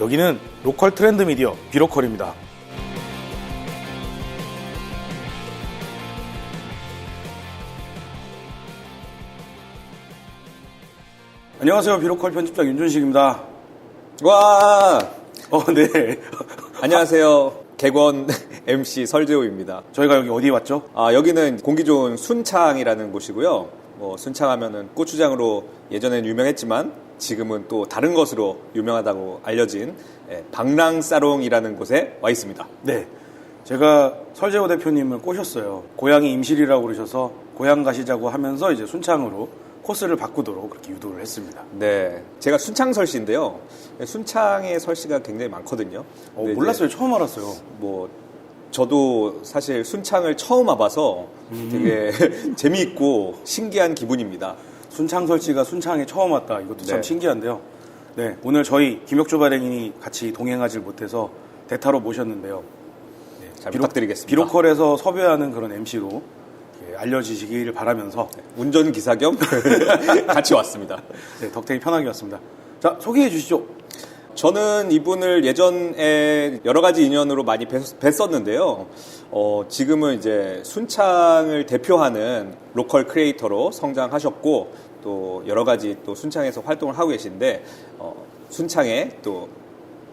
여기는 로컬 트렌드 미디어 비로컬입니다. 안녕하세요. 비로컬 편집장 윤준식입니다. 와! 네. 안녕하세요. 객원 MC 설재호입니다. 저희가 여기 어디에 왔죠? 여기는 공기 좋은 순창이라는 곳이고요. 순창하면은 고추장으로 예전엔 유명했지만 지금은 또 다른 것으로 유명하다고 알려진 방랑사롱이라는 곳에 와 있습니다. 네. 제가 설재호 대표님을 꼬셨어요. 고향이 임실이라고 그러셔서 고향 가시자고 하면서 이제 순창으로 코스를 바꾸도록 그렇게 유도를 했습니다. 네. 제가 순창 설씨인데요. 순창의 설씨가 굉장히 많거든요. 몰랐어요. 처음 알았어요. 저도 사실 순창을 처음 와봐서 되게 재미있고 신기한 기분입니다. 순창 설씨가 순창에 처음 왔다. 이것도 참 네. 신기한데요. 네. 오늘 저희 김혁조 발행인이 같이 동행하지 못해서 대타로 모셨는데요. 네, 잘 부탁드리겠습니다. 비로컬에서 섭외하는 그런 MC로 알려지시기를 바라면서 운전기사 겸 같이 왔습니다. 네, 덕택이 편하게 왔습니다. 자, 소개해 주시죠. 저는 이분을 예전에 여러 가지 인연으로 많이 뵀었는데요. 지금은 이제 순창을 대표하는 로컬 크리에이터로 성장하셨고 또 여러 가지 또 순창에서 활동을 하고 계신데 순창의 또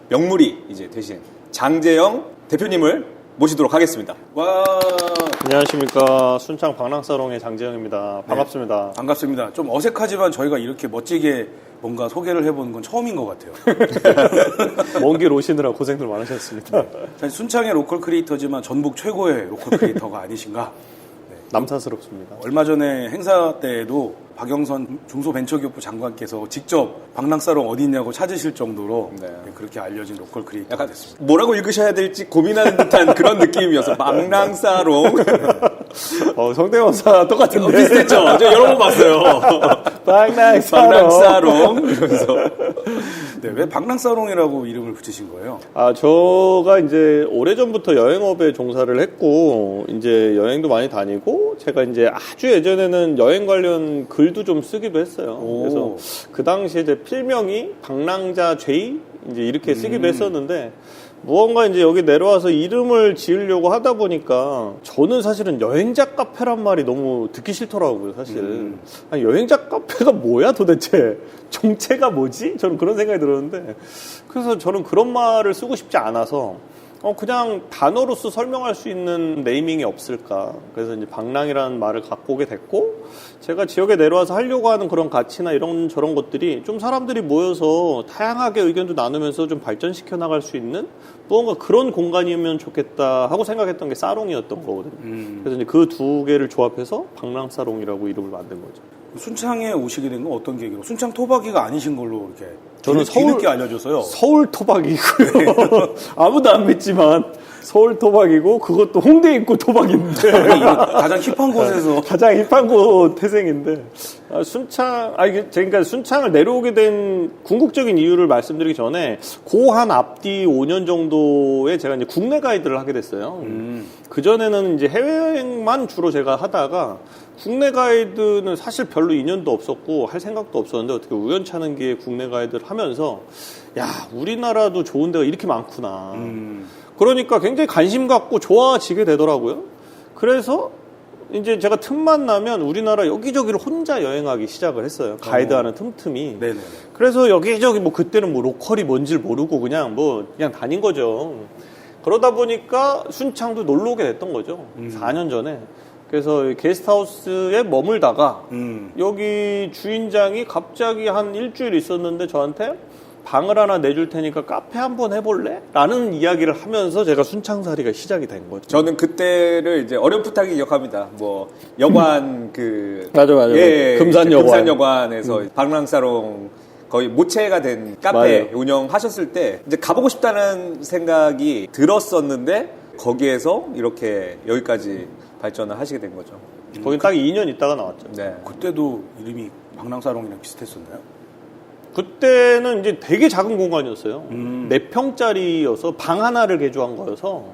명물이 이제 되신 장재영 대표님을 모시도록 하겠습니다. 와, 안녕하십니까. 순창 방랑사롱의 장재영입니다. 반갑습니다. 네, 반갑습니다. 좀 어색하지만 저희가 이렇게 멋지게 뭔가 소개를 해보는 건 처음인 것 같아요. 먼 길 오시느라 고생들 많으셨습니다. 사실 순창의 로컬 크리에이터지만 전북 최고의 로컬 크리에이터가 아니신가. 남사스럽습니다. 얼마 전에 행사 때에도 박영선 중소벤처기업부 장관께서 직접 방랑사롱 어디 있냐고 찾으실 정도로 네. 그렇게 알려진 로컬 크리에이터가 됐습니다. 뭐라고 읽으셔야 될지 고민하는 듯한 그런 느낌이어서 방랑사롱. 성대모사 똑같은데. 비슷했죠? 저 여러 번 봤어요. 방랑사롱. 그래서 네, 왜 방랑사롱이라고 이름을 붙이신 거예요? 제가 이제 오래전부터 여행업에 종사를 했고, 이제 여행도 많이 다니고, 제가 이제 아주 예전에는 여행 관련 글도 좀 쓰기도 했어요. 그래서 그 당시에 이제 필명이 방랑자 제이? 이제 이렇게 쓰기도 했었는데, 무언가 이제 여기 내려와서 이름을 지으려고 하다 보니까 저는 사실은 여행자 카페란 말이 너무 듣기 싫더라고요, 사실. 아니, 여행자 카페가 뭐야 도대체? 정체가 뭐지? 저는 그런 생각이 들었는데 그래서 저는 그런 말을 쓰고 싶지 않아서 그냥 단어로서 설명할 수 있는 네이밍이 없을까. 그래서 이제 방랑이라는 말을 갖고 오게 됐고 제가 지역에 내려와서 하려고 하는 그런 가치나 이런 저런 것들이 좀 사람들이 모여서 다양하게 의견도 나누면서 좀 발전시켜 나갈 수 있는 무언가 그런 공간이면 좋겠다 하고 생각했던 게 사롱이었던 거거든요. 그래서 이제 그 두 개를 조합해서 방랑사롱이라고 이름을 만든 거죠. 순창에 오시게 된 건 어떤 계기로? 순창 토박이가 아니신 걸로 이렇게 저는 뒤늦게 알려줘서요. 서울 토박이고요. 아무도 안 믿지만 서울 토박이고 그것도 홍대 입구 토박인데 가장 힙한 곳에서 가장 힙한 곳 태생인데 순창 그러니까 순창을 내려오게 된 궁극적인 이유를 말씀드리기 전에 고한 앞뒤 5년 정도에 제가 이제 국내 가이드를 하게 됐어요. 그 전에는 이제 해외여행만 주로 제가 하다가 국내 가이드는 사실 별로 인연도 없었고 할 생각도 없었는데 어떻게 우연찮은 기회에 국내 가이드를 하면서 야 우리나라도 좋은 데가 이렇게 많구나. 그러니까 굉장히 관심 갖고 좋아지게 되더라고요. 그래서 이제 제가 틈만 나면 우리나라 여기저기를 혼자 여행하기 시작을 했어요. 가이드하는 틈틈이. 네네. 그래서 여기저기 그때는 로컬이 뭔지를 모르고 그냥 다닌 거죠. 그러다 보니까 순창도 놀러 오게 됐던 거죠. 4년 전에. 그래서 게스트하우스에 머물다가 여기 주인장이 갑자기 한 일주일 있었는데 저한테 방을 하나 내줄 테니까 카페 한번 해볼래? 라는 이야기를 하면서 제가 순창살이가 시작이 된 거죠. 저는 그때를 이제 어렴풋하게 기억합니다. 여관 맞아. 금산여관에서 방랑사롱 거의 모체가 된 카페 맞아요. 운영하셨을 때 이제 가보고 싶다는 생각이 들었었는데 거기에서 이렇게 여기까지 발전을 하시게 된 거죠. 거기 딱 2년 있다가 나왔죠. 네. 그때도 이름이 방랑사롱이랑 비슷했었나요? 그때는 이제 되게 작은 공간이었어요. 4평짜리여서 방 하나를 개조한 거여서.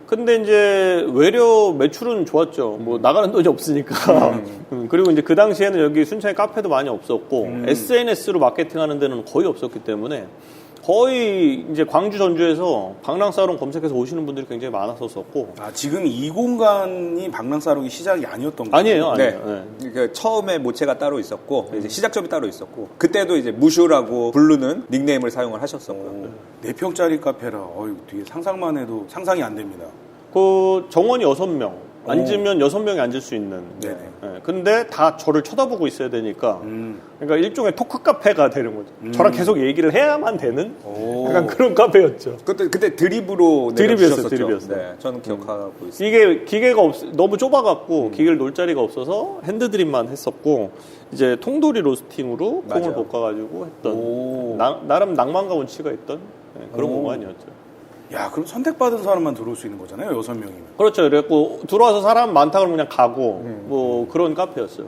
근데 이제 외려 매출은 좋았죠. 나가는 돈이 없으니까. 그리고 이제 그 당시에는 여기 순창에 카페도 많이 없었고 SNS로 마케팅하는 데는 거의 없었기 때문에 거의 이제 광주 전주에서 방랑사롱 검색해서 오시는 분들이 굉장히 많았었고. 아, 지금 이 공간이 방랑사롱이 시작이 아니었던 거예요? 아니에요. 네. 네. 그러니까 처음에 모체가 따로 있었고 이제 시작점이 따로 있었고 그때도 이제 무슈라고 부르는 닉네임을 사용을 하셨었고 4평짜리 카페라 되게 상상만 해도 상상이 안 됩니다. 그 정원이 6명. 앉으면 6명이 앉을 수 있는. 네네. 네. 근데 다 저를 쳐다보고 있어야 되니까. 그러니까 일종의 토크 카페가 되는 거죠. 저랑 계속 얘기를 해야만 되는 약간 그런 카페였죠. 그때 드립으로 드립이었어요, 내려주셨었죠. 드립이었어요. 네, 저는 기억하고 있습니다. 이게 기계가 너무 좁아갖고 기계를 놓을 자리가 없어서 핸드드립만 했었고 이제 통돌이 로스팅으로 콩을 맞아요. 볶아가지고 했던 오. 나름 낭만과 운치가 있던 그런 공간이었죠. 야, 그럼 선택받은 사람만 들어올 수 있는 거잖아요, 6명이면. 그렇죠. 그래갖고 들어와서 사람 많다 그러면 그냥 가고 뭐 그런 카페였어요.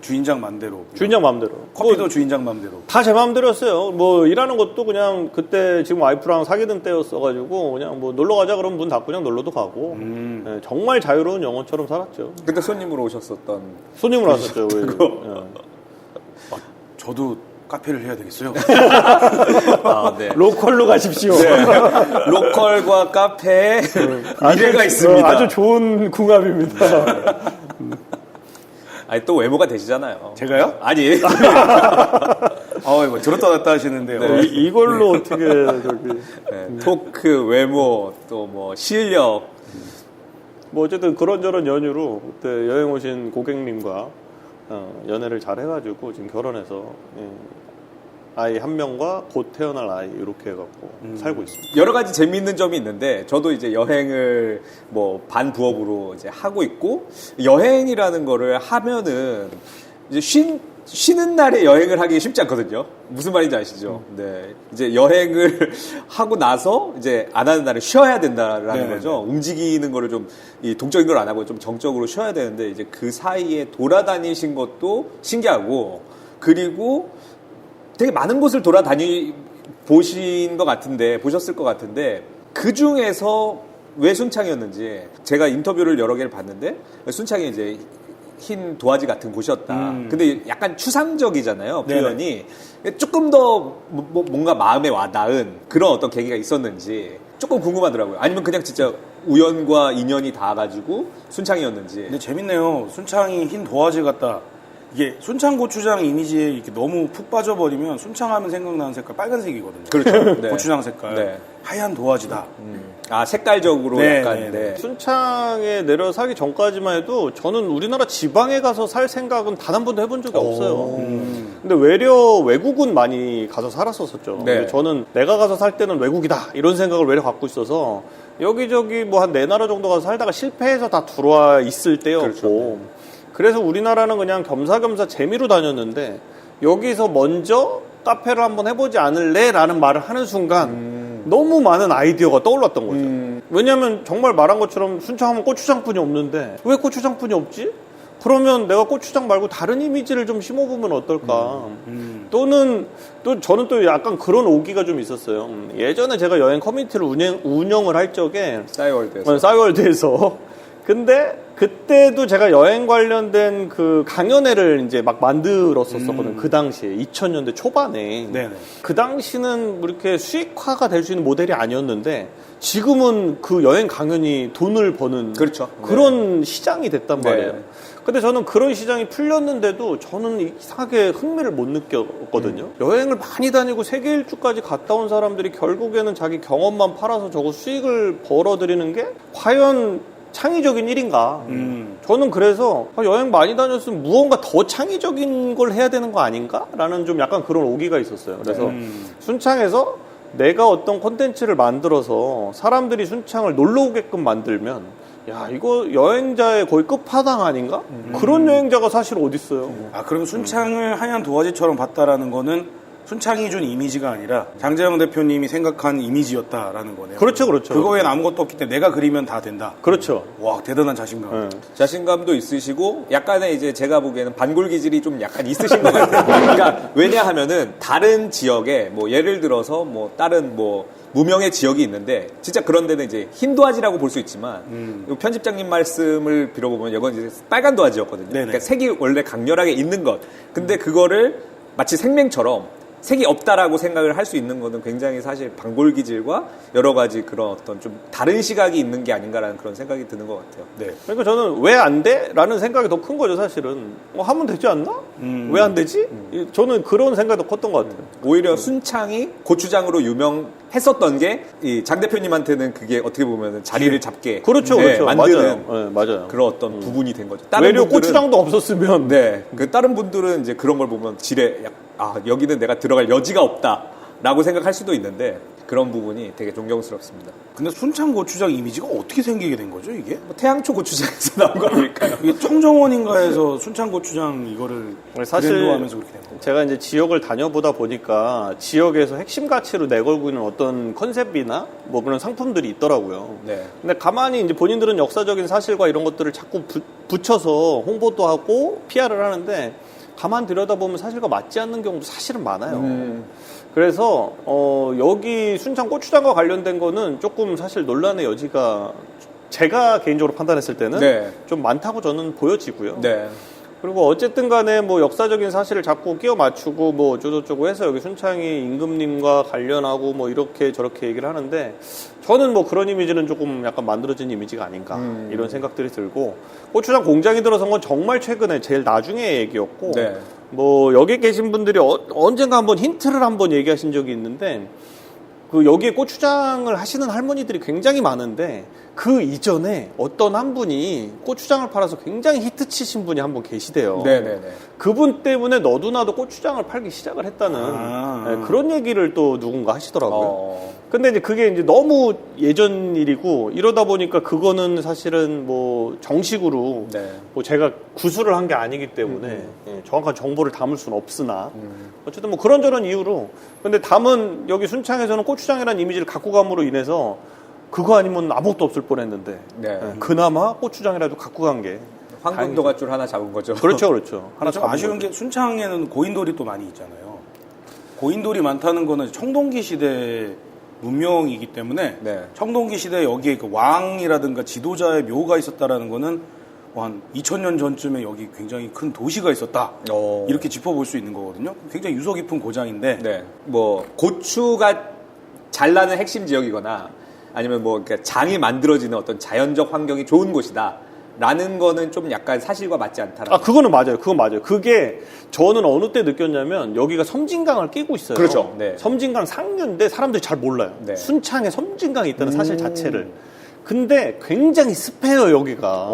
주인장 맘대로. 주인장 마음대로. 커피도 뭐 주인장 맘대로. 다 제 마음대로였어요. 뭐 일하는 것도 그냥 그때 지금 와이프랑 사귀던 때였어가지고 그냥 뭐 놀러 가자 그러면 문 닫고 그냥 놀러도 가고 네, 정말 자유로운 영혼처럼 살았죠. 그때 손님으로 오셨었던 손님으로 왔었죠. 저도 카페를 해야 되겠어요. 네. 로컬로 가십시오. 로컬과 카페에 미래가 있습니다. 아주 좋은 궁합입니다. 아니 또 외모가 되시잖아요. 제가요? 아니. 이거 들었다 놨다 하시는데요. 이걸로 어떻게 저기 네, 토크, 외모, 또 뭐 실력. 뭐 어쨌든 그런저런 연유로 그때 여행 오신 고객님과 연애를 잘 해가지고 지금 결혼해서 아이 한 명과 곧 태어날 아이 이렇게 해갖고 살고 있습니다. 여러 가지 재미있는 점이 있는데 저도 이제 여행을 뭐 반부업으로 이제 하고 있고 여행이라는 거를 하면은 이제 쉬는 날에 여행을 하기 쉽지 않거든요. 무슨 말인지 아시죠? 네. 이제 여행을 하고 나서 이제 안 하는 날에 쉬어야 된다라는 네네네. 거죠. 움직이는 거를 좀 이 동적인 걸 안 하고 좀 정적으로 쉬어야 되는데 이제 그 사이에 돌아다니신 것도 신기하고 그리고 되게 많은 곳을 보신 것 같은데, 보셨을 것 같은데, 그 중에서 왜 순창이었는지, 제가 인터뷰를 여러 개를 봤는데, 순창이 이제 흰 도화지 같은 곳이었다. 근데 약간 추상적이잖아요, 표현이. 조금 더 뭔가 마음에 와닿은 그런 어떤 계기가 있었는지, 조금 궁금하더라고요. 아니면 그냥 진짜 우연과 인연이 닿아가지고 순창이었는지. 근데 재밌네요. 순창이 흰 도화지 같다. 이게 순창 고추장 이미지에 이렇게 너무 푹 빠져버리면 순창하면 생각나는 색깔 빨간색이거든요. 그렇죠. 네. 고추장 색깔. 네. 하얀 도화지다. 아, 색깔적으로 네, 약간. 네, 네. 순창에 내려 살기 전까지만 해도 저는 우리나라 지방에 가서 살 생각은 단 한 번도 해본 적이 없어요. 근데 외려 외국은 많이 가서 살았었죠. 네. 근데 저는 내가 가서 살 때는 외국이다 이런 생각을 외려 갖고 있어서 여기저기 뭐 한 4나라 정도 가서 살다가 실패해서 다 들어와 있을 때였고 그렇죠. 그래서 우리나라는 그냥 겸사겸사 재미로 다녔는데 여기서 먼저 카페를 한번 해보지 않을래? 라는 말을 하는 순간 너무 많은 아이디어가 떠올랐던 거죠. 왜냐하면 정말 말한 것처럼 순창하면 고추장뿐이 없는데 왜 고추장뿐이 없지? 그러면 내가 고추장 말고 다른 이미지를 좀 심어보면 어떨까? 또는 또 저는 또 약간 그런 오기가 좀 있었어요. 예전에 제가 여행 커뮤니티를 운영을 할 적에 싸이월드에서. 싸이월드에서 근데 그때도 제가 여행 관련된 그 강연회를 이제 막 만들었었거든요. 그 당시에 2000년대 초반에. 네네. 그 당시는 뭐 이렇게 수익화가 될 수 있는 모델이 아니었는데 지금은 그 여행 강연이 돈을 버는 그렇죠. 그런 시장이 됐단 네. 말이에요. 근데 저는 그런 시장이 풀렸는데도 저는 이상하게 흥미를 못 느꼈거든요. 여행을 많이 다니고 세계 일주까지 갔다 온 사람들이 결국에는 자기 경험만 팔아서 저거 수익을 벌어들이는 게 과연 창의적인 일인가? 저는 그래서 여행 많이 다녔으면 무언가 더 창의적인 걸 해야 되는 거 아닌가? 라는 좀 약간 그런 오기가 있었어요. 그래서 순창에서 내가 어떤 콘텐츠를 만들어서 사람들이 순창을 놀러 오게끔 만들면 야 이거 여행자의 거의 끝판왕 아닌가? 그런 여행자가 사실 어딨어요. 그럼 순창을 하얀 도화지처럼 봤다라는 거는 순창이 준 이미지가 아니라 장재영 대표님이 생각한 이미지였다라는 거네요. 그렇죠, 그렇죠. 그거 외엔 아무것도 없기 때문에 내가 그리면 다 된다. 그렇죠. 와, 대단한 자신감. 네. 자신감도 있으시고 약간의 이제 제가 보기에는 반골 기질이 좀 약간 있으신 것 같아요. 그러니까 왜냐하면은 다른 지역에 뭐 예를 들어서 뭐 다른 뭐 무명의 지역이 있는데 진짜 그런 데는 이제 흰 도화지라고 볼 수 있지만 편집장님 말씀을 빌어보면 이건 이제 빨간 도화지였거든요. 네네. 그러니까 색이 원래 강렬하게 있는 것. 근데 그거를 마치 생명처럼 색이 없다라고 생각을 할 수 있는 거는 굉장히 사실 방골 기질과 여러 가지 그런 어떤 좀 다른 시각이 있는 게 아닌가라는 그런 생각이 드는 것 같아요. 네. 그러니까 저는 왜 안 돼? 라는 생각이 더 큰 거죠, 사실은. 하면 되지 않나? 왜 안 되지? 저는 그런 생각이 더 컸던 것 같아요. 오히려 순창이 고추장으로 유명했었던 게 이 장 대표님한테는 그게 어떻게 보면 자리를 잡게 그렇죠, 네, 그렇죠. 만드는 맞아요. 네, 맞아요. 그런 어떤 부분이 된 거죠. 외려 고추장도 없었으면. 네, 그 다른 분들은 이제 그런 걸 보면 여기는 내가 들어갈 여지가 없다라고 생각할 수도 있는데 그런 부분이 되게 존경스럽습니다. 근데 순창 고추장 이미지가 어떻게 생기게 된 거죠, 이게? 뭐 태양초 고추장에서 나온 거 아닐까요? 이게 청정원인가에서 순창 고추장 이거를 사실 브랜드화하면서 그렇게 된 거예요. 제가 이제 지역을 다녀보다 보니까 지역에서 핵심 가치로 내걸고 있는 어떤 컨셉이나 뭐 그런 상품들이 있더라고요. 네. 근데 가만히 이제 본인들은 역사적인 사실과 이런 것들을 자꾸 붙여서 홍보도 하고 PR을 하는데 가만 들여다보면 사실과 맞지 않는 경우도 사실은 많아요. 그래서 여기 순창 고추장과 관련된 거는 조금 사실 논란의 여지가 제가 개인적으로 판단했을 때는 네. 좀 많다고 저는 보여지고요. 네. 그리고 어쨌든 간에 뭐 역사적인 사실을 자꾸 끼워 맞추고 뭐 어쩌고저쩌고 해서 여기 순창이 임금님과 관련하고 뭐 이렇게 저렇게 얘기를 하는데 저는 뭐 그런 이미지는 조금 약간 만들어진 이미지가 아닌가 이런 생각들이 들고 고추장 공장이 들어선 건 정말 최근에 제일 나중에 얘기였고 네. 뭐 여기 계신 분들이 언젠가 한번 힌트를 한번 얘기하신 적이 있는데 그 여기에 고추장을 하시는 할머니들이 굉장히 많은데 그 이전에 어떤 한 분이 고추장을 팔아서 굉장히 히트치신 분이 한 분 계시대요. 네네네. 그분 때문에 너도나도 고추장을 팔기 시작을 했다는 네, 그런 얘기를 또 누군가 하시더라고요. 근데 이제 그게 이제 너무 예전 일이고 이러다 보니까 그거는 사실은 뭐 정식으로 네. 뭐 제가 구술을 한 게 아니기 때문에 예, 정확한 정보를 담을 수는 없으나 어쨌든 뭐 그런저런 이유로 근데 담은 여기 순창에서는 고추장이라는 이미지를 갖고 감으로 인해서 그거 아니면 아무것도 없을 뻔했는데 네. 예, 그나마 고추장이라도 갖고 간 게 황금도가줄 하나 잡은 거죠. 그렇죠, 그렇죠. 하나 좀 아쉬운 게 순창에는 고인돌이 또 많이 있잖아요. 고인돌이 많다는 거는 청동기 시대 문명이기 때문에 네. 청동기 시대에 여기에 그 왕이라든가 지도자의 묘가 있었다라는 거는 한 2000년 전쯤에 여기 굉장히 큰 도시가 있었다. 이렇게 짚어볼 수 있는 거거든요. 굉장히 유서 깊은 고장인데 네. 뭐 고추가 잘 나는 핵심 지역이거나 아니면 뭐 그러니까 장이 만들어지는 어떤 자연적 환경이 좋은 곳이다. 라는 거는 좀 약간 사실과 맞지 않다라는. 그거는 맞아요. 그건 맞아요. 그게 저는 어느 때 느꼈냐면 여기가 섬진강을 끼고 있어요. 그렇죠. 네. 섬진강 상류인데 사람들이 잘 몰라요. 네. 순창에 섬진강이 있다는 사실 자체를. 근데 굉장히 습해요, 여기가.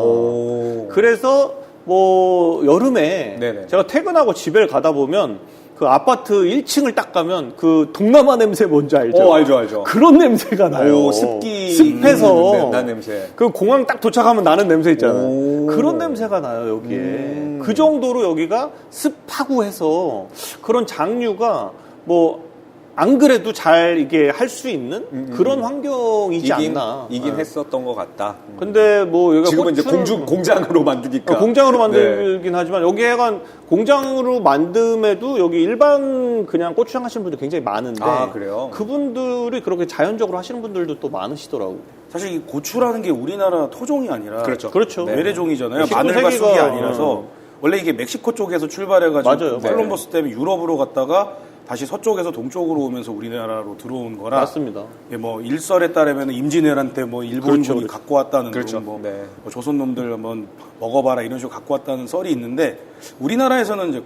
그래서 뭐 여름에 네네. 제가 퇴근하고 집에 가다 보면 그 아파트 1층을 딱 가면 그 동남아 냄새 뭔지 알죠? 알죠. 그런 냄새가 나요. 습기. 습해서. 네, 난 냄새. 그 공항 딱 도착하면 나는 냄새 있잖아요. 오. 그런 냄새가 나요, 여기에. 그 정도로 여기가 습하고 해서 그런 장류가 뭐 안 그래도 잘 이게 할 수 있는 그런 환경이지 않나. 이긴 했었던 것 같다. 근데 뭐 여기가 지금은 이제 고추를- 공장으로 만드니까. 공장으로 만들긴 하지만 여기 약간 공장으로 만듦에도 여기 일반 그냥 고추장 하시는 분들 굉장히 많은데 그래요? 그분들이 그렇게 자연적으로 하시는 분들도 또 많으시더라고요. 사실 이 고추라는 게 우리나라 토종이 아니라 그렇죠. 그렇죠. 네. 외래종이잖아요. 19세기가 마늘과 쑥이 아니라서 원래 이게 멕시코 쪽에서 출발해가지고 맞아요. 콜럼버스 때문에 유럽으로 갔다가 다시 서쪽에서 동쪽으로 오면서 우리나라로 들어온 거라. 맞습니다. 예, 뭐 일설에 따르면 임진왜란 때 뭐 일본군이 그렇죠. 갖고 왔다는 그렇죠. 뭐, 네. 뭐 조선 놈들 한번 먹어봐라 이런 식으로 갖고 왔다는 썰이 있는데 우리나라에서는 이제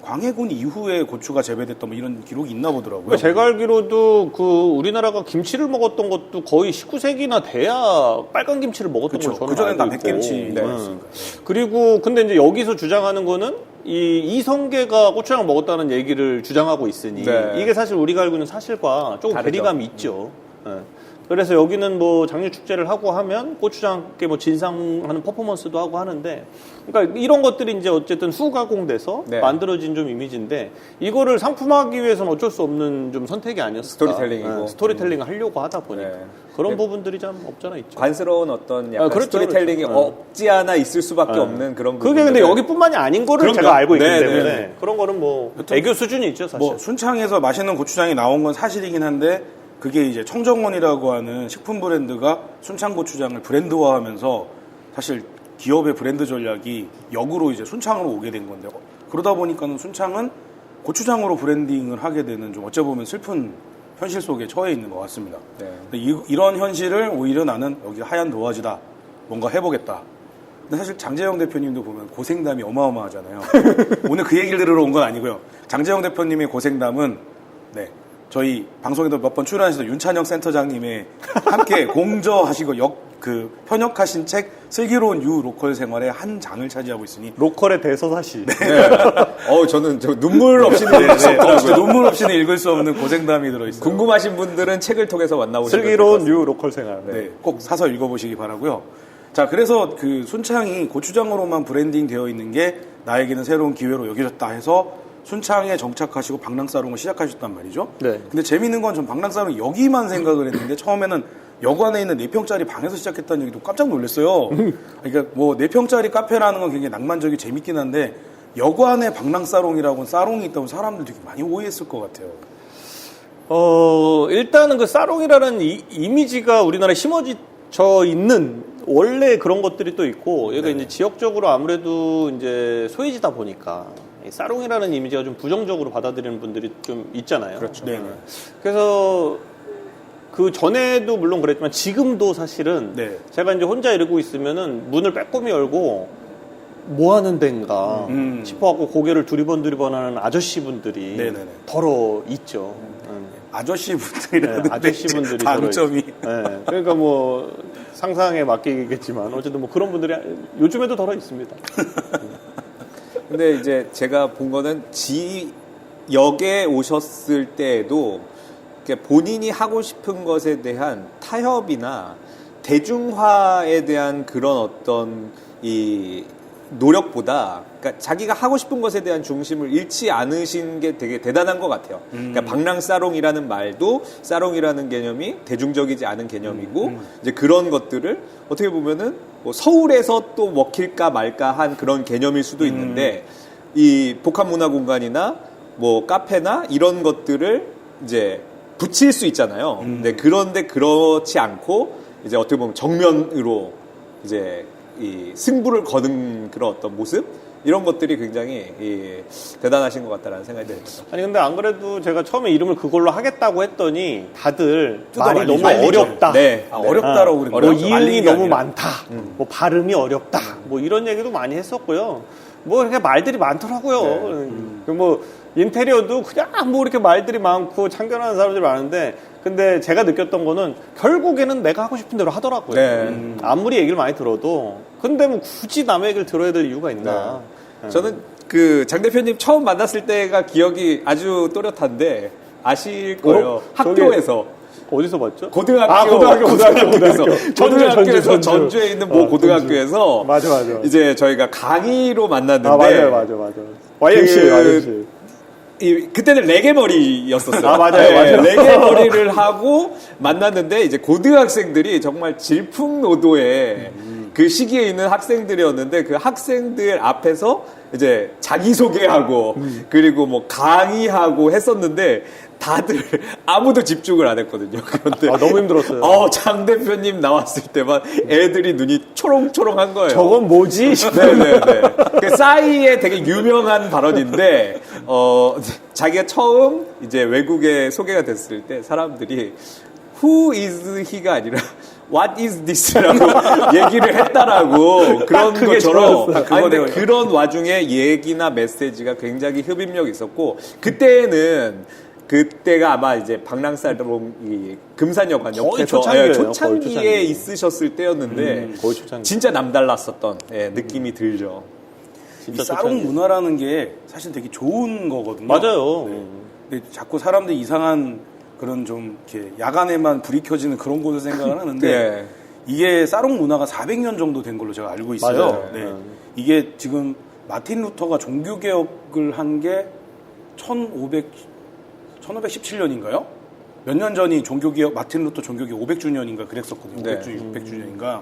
광해군 이후에 고추가 재배됐던 뭐 이런 기록이 있나 보더라고요. 그러니까 제가 알기로도 그 우리나라가 김치를 먹었던 것도 거의 19세기나 돼야 빨간 김치를 먹었던 그렇죠. 걸로 저는 그 전에는 다 알고 있고. 백김치. 네. 그리고 근데 이제 여기서 주장하는 거는 이 이성계가 고추장을 먹었다는 얘기를 주장하고 있으니 네. 이게 사실 우리가 알고 있는 사실과 조금 다르죠. 괴리감이 있죠. 네. 그래서 여기는 뭐 장류 축제를 하고 하면 고추장께 뭐 진상하는 퍼포먼스도 하고 하는데, 그러니까 이런 것들이 이제 어쨌든 후가공돼서 네. 만들어진 좀 이미지인데 이거를 상품화하기 위해서는 어쩔 수 없는 좀 선택이 아니었을까. 스토리텔링이고. 스토리텔링을 하려고 하다 보니까 네. 그런 네. 부분들이 참 없잖아 있죠. 관스러운 어떤 약간 그렇죠, 스토리텔링이 그렇죠. 없지 않아 있을 수밖에 네. 없는 그런 그게 근데 부분들을- 여기뿐만이 아닌 거를 그럼요. 제가 알고 있기 네, 때문에 네, 네. 그런 거는 뭐 애교 수준이 있죠 사실. 뭐 순창에서 맛있는 고추장이 나온 건 사실이긴 한데 그게 이제 청정원이라고 하는 식품 브랜드가 순창 고추장을 브랜드화하면서 사실 기업의 브랜드 전략이 역으로 이제 순창으로 오게 된 건데 그러다 보니까는 순창은 고추장으로 브랜딩을 하게 되는 좀 어찌 보면 슬픈 현실 속에 처해 있는 것 같습니다. 네. 근데 이런 현실을 오히려 나는 여기 하얀 도화지다. 뭔가 해보겠다. 근데 사실 장재영 대표님도 보면 고생담이 어마어마하잖아요. 오늘 그 얘기를 들으러 온 건 아니고요. 장재영 대표님의 고생담은 네, 저희 방송에도 몇 번 출연하셔서 윤찬영 센터장님의 함께 공저하시고 현역하신 책 슬기로운 유 로컬 생활의 한 장을 차지하고 있으니 로컬의 대서사시. 네. 저는 눈물 없이는 읽을 수 없더라고요. 진짜 눈물 없이는 읽을 수 없는 고생담이 들어있어요. 궁금하신 분들은 책을 통해서 만나보시면 슬기로운 유 로컬 생활. 네, 꼭 사서 읽어보시기 바라고요. 자, 그래서 그 순창이 고추장으로만 브랜딩 되어 있는 게 나에게는 새로운 기회로 여겨졌다 해서 순창에 정착하시고 방랑사롱을 시작하셨단 말이죠. 네. 근데 재밌는 건 전 방랑사롱 여기만 생각을 했는데 처음에는 여관에 있는 4평짜리 방에서 시작했다는 얘기도 깜짝 놀랐어요. 그러니까 뭐 4평짜리 카페라는 건 굉장히 낭만적이고 재밌긴 한데 여관에 방랑사롱이라고는 사롱이 있다고 사람들 되게 많이 오해했을 것 같아요. 일단은 그 사롱이라는 이미지가 우리나라에 심어져 있는 원래 그런 것들이 또 있고 여기가 이제 지역적으로 아무래도 이제 소외지다 보니까 이 사롱이라는 이미지가 좀 부정적으로 받아들이는 분들이 좀 있잖아요. 그렇죠. 네. 그래서 그 전에도 물론 그랬지만 지금도 사실은 네. 제가 이제 혼자 이러고 있으면은 문을 빼꼼히 열고 뭐 하는 데인가 싶어갖고 고개를 두리번 하는 아저씨분들이 네네네. 더러 있죠. 아저씨분들이라는 네, 아저씨분들이 장점이. 네, 그러니까 뭐 상상에 맡기겠지만 어쨌든 뭐 그런 분들이 요즘에도 더러 있습니다. 근데 이제 제가 본 거는 지역에 오셨을 때에도 본인이 하고 싶은 것에 대한 타협이나 대중화에 대한 그런 어떤 이 노력보다 그러니까 자기가 하고 싶은 것에 대한 중심을 잃지 않으신 게 되게 대단한 것 같아요. 그러니까 방랑사롱이라는 말도 사롱이라는 개념이 대중적이지 않은 개념이고 이제 그런 것들을 어떻게 보면은 뭐 서울에서 또 먹힐까 말까 한 그런 개념일 수도 있는데 이 복합문화공간이나 뭐 카페나 이런 것들을 이제 붙일 수 있잖아요. 근데 그런데 그렇지 않고 이제 어떻게 보면 정면으로 이제 이 승부를 거는 그런 어떤 모습 이런 것들이 굉장히 대단하신 것 같다라는 생각이 듭니다. 아니 근데 안 그래도 제가 처음에 이름을 그걸로 하겠다고 했더니 다들 말이 말리죠. 너무 말리죠. 어렵다. 네. 어렵다라고 그러는 뭐 거예요. 이응이 말리는 게 너무 아니라. 많다. 뭐 발음이 어렵다. 뭐 이런 얘기도 많이 했었고요. 뭐 이렇게 말들이 많더라고요. 뭐 인테리어도 그냥 뭐 이렇게 말들이 많고 참견하는 사람들이 많은데 근데 제가 느꼈던 거는 결국에는 내가 하고 싶은 대로 하더라고요. 네. 아무리 얘기를 많이 들어도 근데 뭐 굳이 남의 얘기를 들어야 될 이유가 있나. 저는 그 장 대표님 처음 만났을 때가 기억이 아주 또렷한데 아실 거예요. 학교에서. 어디서 봤죠? 고등학교에서 전주. 전주에 있는 모 고등학교에서 맞아. 이제 저희가 강의로 만났는데 맞아. YMC. 그때는 레게 머리였었어요. 아, 맞아요. 레게 머리를 하고 만났는데 이제 고등학생들이 정말 질풍노도의 그 시기에 있는 학생들이었는데 그 학생들 앞에서 이제 자기소개하고 그리고 뭐 강의하고 했었는데 다들 아무도 집중을 안 했거든요. 그런데 너무 힘들었어요. 장 대표님 나왔을 때만 애들이 눈이 초롱초롱한 거예요. 저건 뭐지? 네네네. 그 싸이의 되게 유명한 발언인데, 자기가 처음 이제 외국에 소개가 됐을 때 사람들이 Who is he가 아니라 What is this라고 얘기를 했다라고 그런 것처럼 아니, 근데 그런 와중에 얘기나 메시지가 굉장히 흡입력이 있었고 그때가 아마 이제 방랑사롱 금산여관 옆에서 초창기에 있으셨을 때였는데 거의 초창기. 진짜 남달랐었던 느낌이 들죠. 이 사롱 문화라는 게 사실 되게 좋은 거거든요. 맞아요. 네. 근데 자꾸 사람들이 이상한 그런 좀 이렇게 야간에만 불이 켜지는 그런 곳을 생각을 하는데 네. 이게 사롱 문화가 400년 정도 된 걸로 제가 알고 있어요. 맞아요. 네. 이게 지금 마틴 루터가 종교개혁을 한 게 1517년인가요? 몇 년 전이 마틴 루터 종교개혁 500주년인가 그랬었거든요. 네. 600주년인가.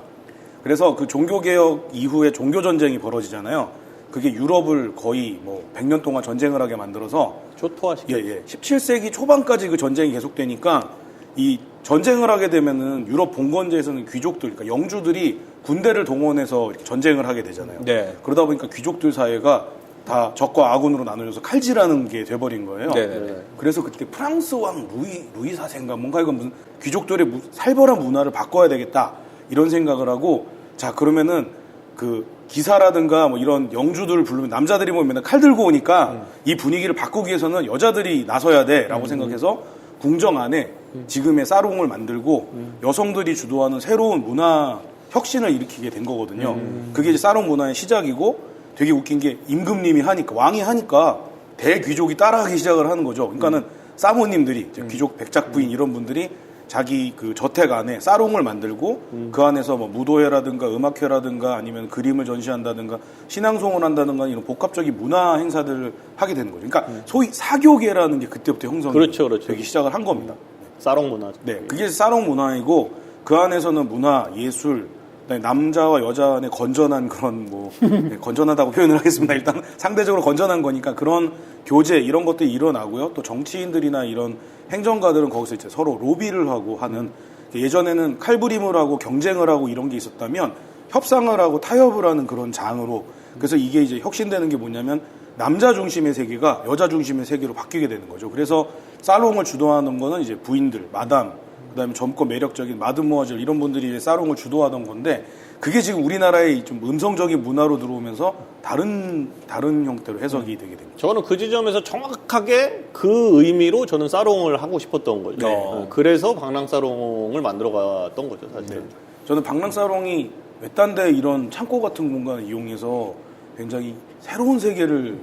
그래서 그 종교개혁 이후에 종교전쟁이 벌어지잖아요. 그게 유럽을 거의 뭐 100년 동안 전쟁을 하게 만들어서 초토화시켜. 17세기 초반까지 그 전쟁이 계속되니까 이 전쟁을 하게 되면은 유럽 봉건제에서는 귀족들, 그러니까 영주들이 군대를 동원해서 이렇게 전쟁을 하게 되잖아요. 네. 그러다 보니까 귀족들 사회가 다 적과 아군으로 나눠져서 칼질하는 게 돼버린 거예요. 네네네. 그래서 그때 프랑스 왕 루이 4세인가 뭔가 이거 무슨 귀족들의 살벌한 문화를 바꿔야 되겠다 이런 생각을 하고 자 그러면은 그 기사라든가 뭐 이런 영주들을 부르면 남자들이 보면 맨날 칼 들고 오니까 이 분위기를 바꾸기 위해서는 여자들이 나서야 돼라고 생각해서 궁정 안에 지금의 사롱을 만들고 여성들이 주도하는 새로운 문화 혁신을 일으키게 된 거거든요. 그게 이제 사롱 문화의 시작이고 되게 웃긴 게 임금님이 하니까 왕이 하니까 대귀족이 따라하기 시작을 하는 거죠. 그러니까는 사모님들이 이제 귀족 백작부인 이런 분들이 자기 그 저택 안에 사롱을 만들고 그 안에서 뭐 무도회라든가 음악회라든가 아니면 그림을 전시한다든가 신앙송을 한다든가 이런 복합적인 문화 행사들을 하게 되는 거죠. 그러니까 소위 사교계라는 게 그때부터 형성이 그렇죠. 되기 시작을 한 겁니다. 사롱 문화죠. 네, 그게 사롱 문화이고 그 안에서는 문화, 예술, 그다음에 남자와 여자 간의 건전한 그런 뭐 네, 건전하다고 표현을 하겠습니다. 일단 상대적으로 건전한 거니까 그런 교제 이런 것들이 일어나고요. 또 정치인들이나 이런 행정가들은 거기서 이제 서로 로비를 하고 하는 예전에는 칼부림을 하고 경쟁을 하고 이런 게 있었다면 협상을 하고 타협을 하는 그런 장으로 그래서 이게 이제 혁신되는 게 뭐냐면 남자 중심의 세계가 여자 중심의 세계로 바뀌게 되는 거죠. 그래서 사롱을 주도하는 거는 이제 부인들, 마담, 그다음에 젊고 매력적인 마드모아젤 이런 분들이 이제 사롱을 주도하던 건데 그게 지금 우리나라의 좀 음성적인 문화로 들어오면서 다른 형태로 해석이 되게 됩니다. 저는 그 지점에서 정확하게 그 의미로 저는 사롱을 하고 싶었던 거죠. 네. 그래서 방랑사롱을 만들어 갔던 거죠, 사실은. 저는 방랑사롱이 외딴데 이런 창고 같은 공간을 이용해서 굉장히 새로운 세계를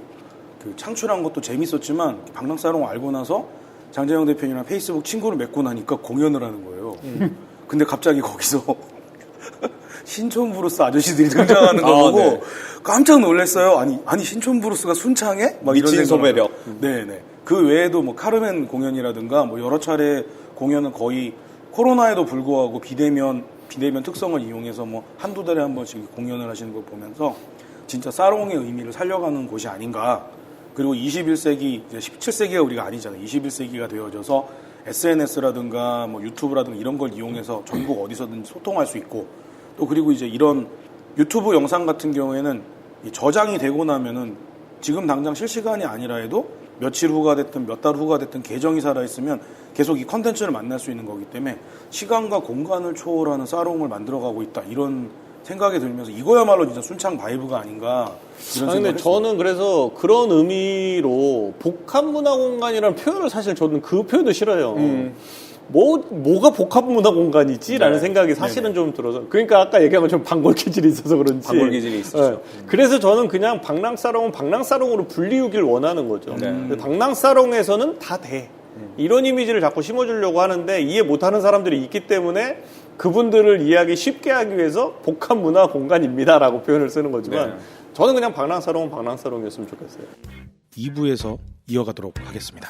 그 창출한 것도 재밌었지만 방랑사롱을 알고 나서 장재영 대표님이랑 페이스북 친구를 맺고 나니까 공연을 하는 거예요. 근데 갑자기 거기서 신촌 브루스 아저씨들이 등장하는 거 보고 네. 깜짝 놀랐어요. 아니 신촌 브루스가 순창해? 막 이런 미친 생각을 소매력. 네네. 그 외에도 뭐 카르멘 공연이라든가 뭐 여러 차례 공연은 거의 코로나에도 불구하고 비대면 특성을 이용해서 뭐 한두 달에 한 번씩 공연을 하시는 걸 보면서 진짜 사롱의 의미를 살려가는 곳이 아닌가. 그리고 21세기, 이제 17세기가 우리가 아니잖아요. 21세기가 되어져서 SNS라든가 뭐 유튜브라든가 이런 걸 이용해서 전국 어디서든 소통할 수 있고 또 그리고 이제 이런 유튜브 영상 같은 경우에는 이 저장이 되고 나면은 지금 당장 실시간이 아니라 해도 며칠 후가 됐든 몇 달 후가 됐든 계정이 살아있으면 계속 이 컨텐츠를 만날 수 있는 거기 때문에 시간과 공간을 초월하는 사롱을 만들어가고 있다. 이런 생각이 들면서 이거야말로 진짜 순창 바이브가 아닌가 이런 근데 생각을 저는 그래서 그런 의미로 복합문화공간이라는 표현을 사실 저는 그 표현을 싫어요. 뭐가 복합문화공간이지라는 네. 생각이 사실은 좀 들어서 그러니까 아까 얘기한 것처럼 방골 기질이 있어서 그런지 방골 기질이 있으시죠. 네. 그래서 저는 그냥 방랑사롱은 방랑사롱으로 분리우기를 원하는 거죠. 근데 방랑사롱에서는 다 돼. 이런 이미지를 자꾸 심어주려고 하는데 이해 못하는 사람들이 있기 때문에 그분들을 이해하기 쉽게 하기 위해서 복합문화공간입니다라고 표현을 쓰는 거지만 네. 저는 그냥 방랑사롱은 방랑사롱이었으면 좋겠어요. 2부에서 이어가도록 하겠습니다.